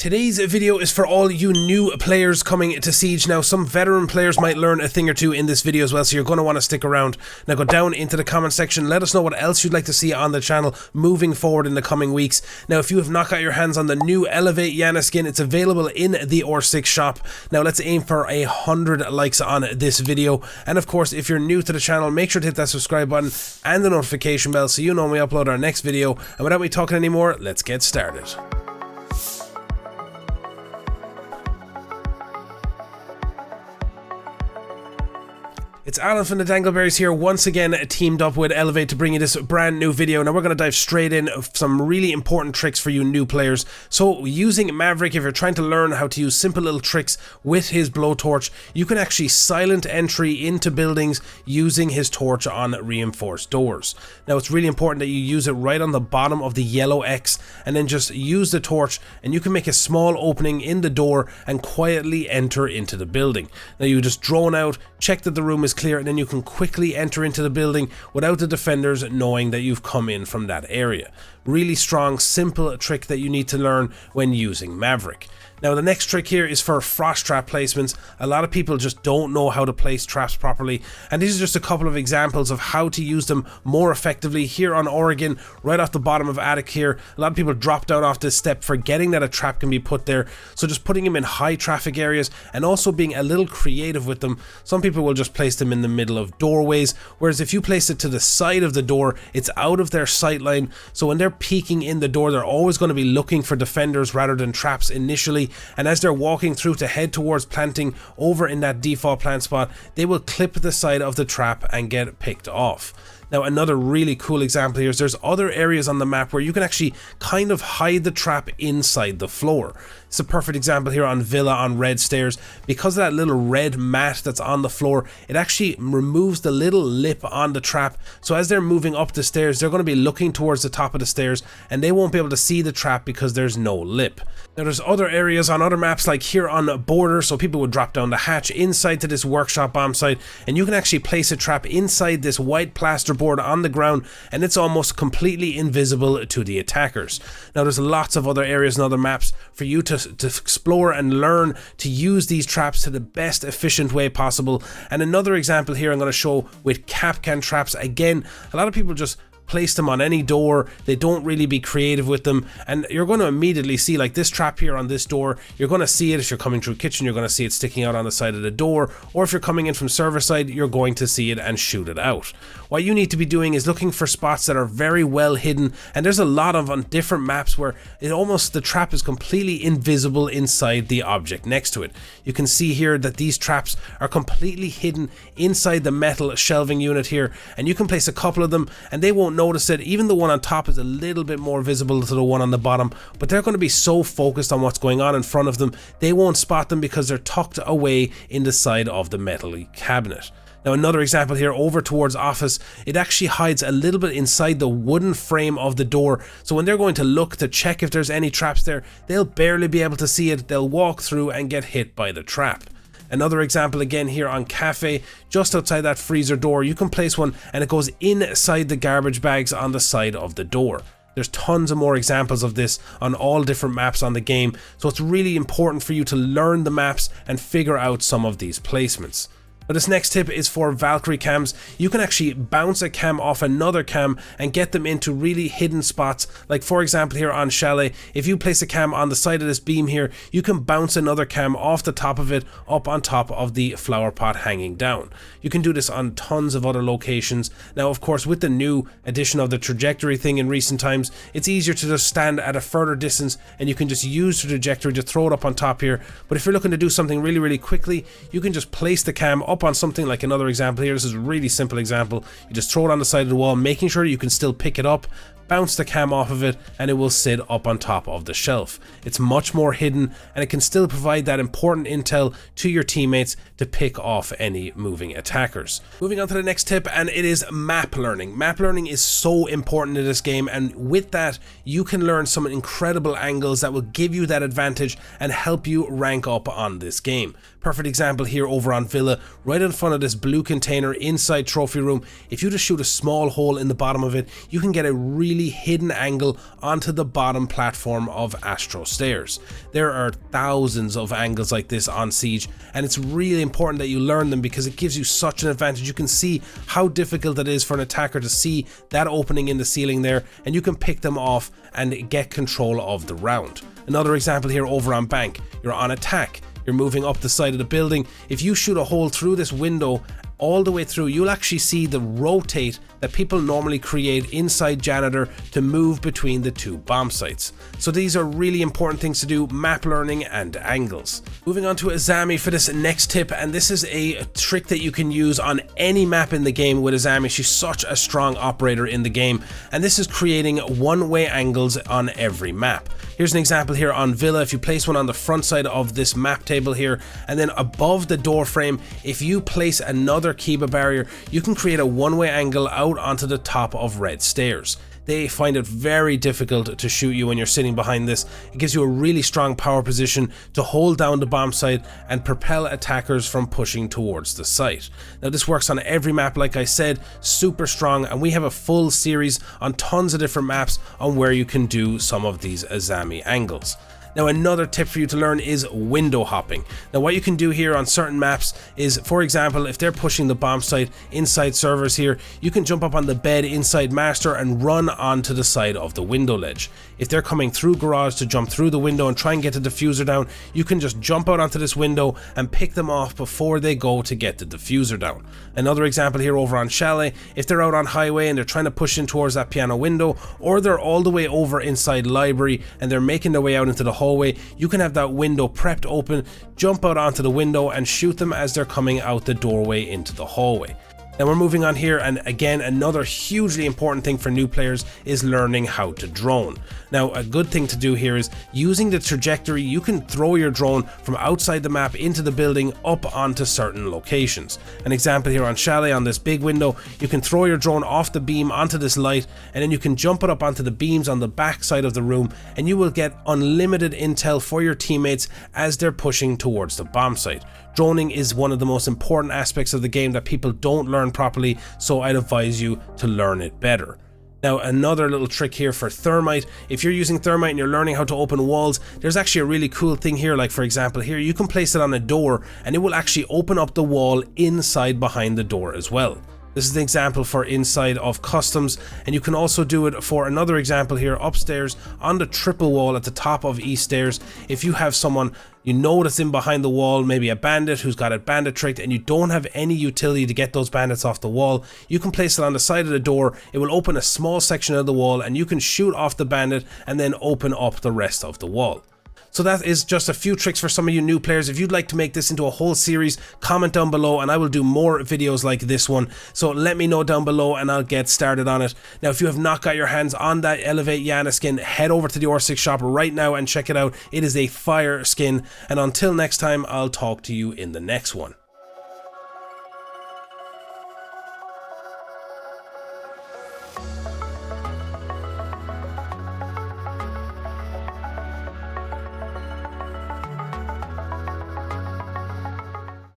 Today's video is for all you new players coming to Siege. Now, some veteran players might learn a thing or two in this video as well, so you're going to want to stick around. Now, go down into the comment section, let us know what else you'd like to see on the channel moving forward in the coming weeks. Now, if you have not got your hands on the new Elevate Yana skin, it's available in the R6 shop. Now, let's aim for 100 likes on this video. And of course, if you're new to the channel, make sure to hit that subscribe button and the notification bell so you know when we upload our next video. And without me talking anymore, let's get started. It's Alan from the Dangleberries here, once again teamed up with Elevate to bring you this brand new video. Now we're going to dive straight in some really important tricks for you new players. So using Maverick, if you're trying to learn how to use simple little tricks with his blowtorch, you can actually silent entry into buildings using his torch on reinforced doors. Now it's really important that you use it right on the bottom of the yellow X and then just use the torch and you can make a small opening in the door and quietly enter into the building. Now you just drone out, check that the room is clear, and then you can quickly enter into the building without the defenders knowing that you've come in from that area. Really strong, simple trick that you need to learn when using Maverick. Now the next trick here is for frost trap placements. A lot of people just don't know how to place traps properly, and these are just a couple of examples of how to use them more effectively. Here on Oregon, right off the bottom of attic here, a lot of people drop down off this step forgetting that a trap can be put there, so just putting them in high traffic areas and also being a little creative with them. Some people will just place them in the middle of doorways, whereas if you place it to the side of the door, it's out of their sight line, so when they're peeking in the door, they're always going to be looking for defenders rather than traps initially. And as they're walking through to head towards planting over in that default plant spot, they will clip the side of the trap and get picked off. Now another really cool example here is there's other areas on the map where you can actually kind of hide the trap inside the floor. It's a perfect example here on Villa on Red Stairs. Because of that little red mat that's on the floor, it actually removes the little lip on the trap, so as they're moving up the stairs, they're going to be looking towards the top of the stairs and they won't be able to see the trap because there's no lip. Now there's other areas on other maps like here on Border, so people would drop down the hatch inside to this workshop bomb site and you can actually place a trap inside this white plaster board on the ground and it's almost completely invisible to the attackers. Now there's lots of other areas and other maps for you to explore and learn to use these traps to the best efficient way possible. And another example here I'm going to show with Kapkan traps. Again, a lot of people just place them on any door, they don't really be creative with them, and you're going to immediately see, like this trap here on this door, you're going to see it if you're coming through kitchen, you're going to see it sticking out on the side of the door, or if you're coming in from server side, you're going to see it and shoot it out. What you need to be doing is looking for spots that are very well hidden, and there's a lot of on different maps where the trap is completely invisible inside the object next to it. You can see here that these traps are completely hidden inside the metal shelving unit here, and you can place a couple of them and they won't notice it. Even the one on top is a little bit more visible to the one on the bottom, but they're going to be so focused on what's going on in front of them, they won't spot them because they're tucked away in the side of the metal cabinet. Now another example here over towards office, it actually hides a little bit inside the wooden frame of the door, so when they're going to look to check if there's any traps there, they'll barely be able to see it, they'll walk through and get hit by the trap. Another example again here on Cafe, just outside that freezer door, you can place one and it goes inside the garbage bags on the side of the door. There's tons of more examples of this on all different maps on the game, so it's really important for you to learn the maps and figure out some of these placements. But this next tip is for Valkyrie cams. You can actually bounce a cam off another cam and get them into really hidden spots. Like for example here on Chalet, if you place a cam on the side of this beam here, you can bounce another cam off the top of it up on top of the flower pot hanging down. You can do this on tons of other locations. Now of course with the new addition of the trajectory thing in recent times, it's easier to just stand at a further distance and you can just use the trajectory to throw it up on top here. But if you're looking to do something really quickly, you can just place the cam up on something like another example here. This is a really simple example. You just throw it on the side of the wall, making sure you can still pick it up, bounce the cam off of it, and it will sit up on top of the shelf. It's much more hidden and it can still provide that important intel to your teammates to pick off any moving attackers. Moving on to the next tip, and it is map learning. Map learning is so important in this game, and with that you can learn some incredible angles that will give you that advantage and help you rank up on this game. Perfect example here over on Villa, right in front of this blue container inside trophy room. If you just shoot a small hole in the bottom of it, you can get a really really hidden angle onto the bottom platform of Astro Stairs. There are thousands of angles like this on Siege, and it's really important that you learn them because it gives you such an advantage. You can see how difficult it is for an attacker to see that opening in the ceiling there, and you can pick them off and get control of the round. Another example here over on Bank. You're on attack. You're moving up the side of the building. If you shoot a hole through this window all the way through, you'll actually see the rotate that people normally create inside Janitor to move between the two bomb sites. So these are really important things to do, map learning and angles. Moving on to Azami for this next tip, and this is a trick that you can use on any map in the game with Azami. She's such a strong operator in the game, and this is creating one-way angles on every map. Here's an example here on Villa. If you place one on the front side of this map table here, and then above the door frame, if you place another Kiba barrier, you can create a one-way angle out onto the top of red stairs. They find it very difficult to shoot you when you're sitting behind this. It gives you a really strong power position to hold down the bomb site and propel attackers from pushing towards the site. Now this works on every map, like I said, super strong, and we have a full series on tons of different maps on where you can do some of these Azami angles. Now another tip for you to learn is window hopping. Now what you can do here on certain maps is, for example, if they're pushing the bomb site inside servers here, you can jump up on the bed inside master and run onto the side of the window ledge. If they're coming through garage to jump through the window and try and get the diffuser down, you can just jump out onto this window and pick them off before they go to get the diffuser down. Another example here over on Chalet, if they're out on highway and they're trying to push in towards that piano window, or they're all the way over inside library and they're making their way out into the hallway, you can have that window prepped open, jump out onto the window and shoot them as they're coming out the doorway into the hallway. Now we're moving on here, and again, another hugely important thing for new players is learning how to drone. Now a good thing to do here is using the trajectory. You can throw your drone from outside the map into the building up onto certain locations. An example here on Chalet, on this big window, you can throw your drone off the beam onto this light, and then you can jump it up onto the beams on the back side of the room, and you will get unlimited intel for your teammates as they're pushing towards the bomb site. Droning is one of the most important aspects of the game that people don't learn properly, so I'd advise you to learn it better. Now another little trick here for thermite. If you're using thermite and you're learning how to open walls, there's actually a really cool thing here. Like for example here, you can place it on a door and it will actually open up the wall inside behind the door as well. This is the example for inside of customs, and you can also do it for another example here upstairs on the triple wall at the top of east stairs. If you have someone you know that's in behind the wall, maybe a bandit who's got it bandit tricked, and you don't have any utility to get those bandits off the wall, you can place it on the side of the door. It will open a small section of the wall and you can shoot off the bandit and then open up the rest of the wall. So that is just a few tricks for some of you new players. If you'd like to make this into a whole series, comment down below and I will do more videos like this one. So let me know down below and I'll get started on it. Now if you have not got your hands on that Elevate Yana skin, head over to the R6 shop right now and check it out. It is a fire skin, and until next time, I'll talk to you in the next one.